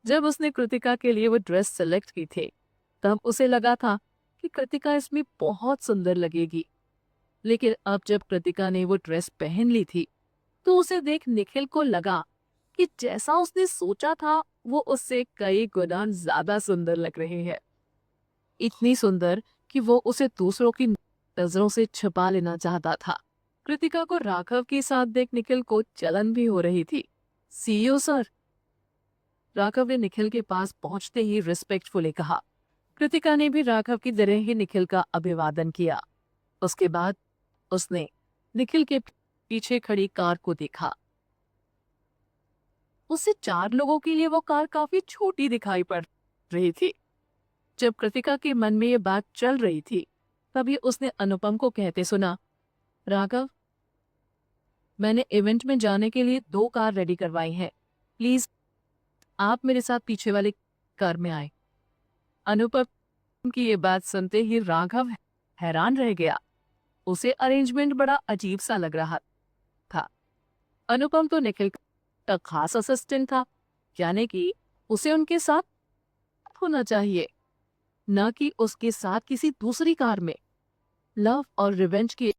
जब उसने कृतिका के लिए वो ड्रेस सेलेक्ट की थी, तब उसे लगा था कि कृतिका इसमें बहुत सुंदर लगेगी। लेकिन अब जब कृतिका ने वो ड्रेस पहन ली थी, तो उसे देख निखिल को लगा कि जैसा उसने सोचा था, वो उससे कई गुना ज्यादा सुंदर लग रही है। इतनी सुंदर कि वो उसे दूसरों की नजरों से छिपा लेना चाहता था। कृतिका को राघव के साथ देख निखिल को जलन भी हो रही थी। सीईओ सर, राघव ने निखिल के पास पहुंचते ही रिस्पेक्टफुली कहा। कृतिका ने भी राघव की तरह ही निखिल का अभिवादन किया। उसके बाद उसने निखिल के पीछे खड़ी कार को देखा। उससे 4 लोगों के लिए वो कार काफी छोटी दिखाई पड़ रही थी। जब कृतिका के मन में ये बात चल रही थी, तभी उसने अनुपम को कहते सुना, राघव, मैंने इवेंट में जाने के लिए 2 कार रेडी करवाई हैं। प्लीज आप मेरे साथ पीछे वाले कार में आए। अनुपम की ये बात सुनते ही राघव हैरान रह गया। उसे अरेंजमेंट बड़ा अजीब सा लग रहा था। अनुपम तो निखिल का खास असिस्टेंट था, यानी कि उसे उनके साथ होना चाहिए, न कि उसके साथ किसी दूसरी कार में। लव और रिवेंज की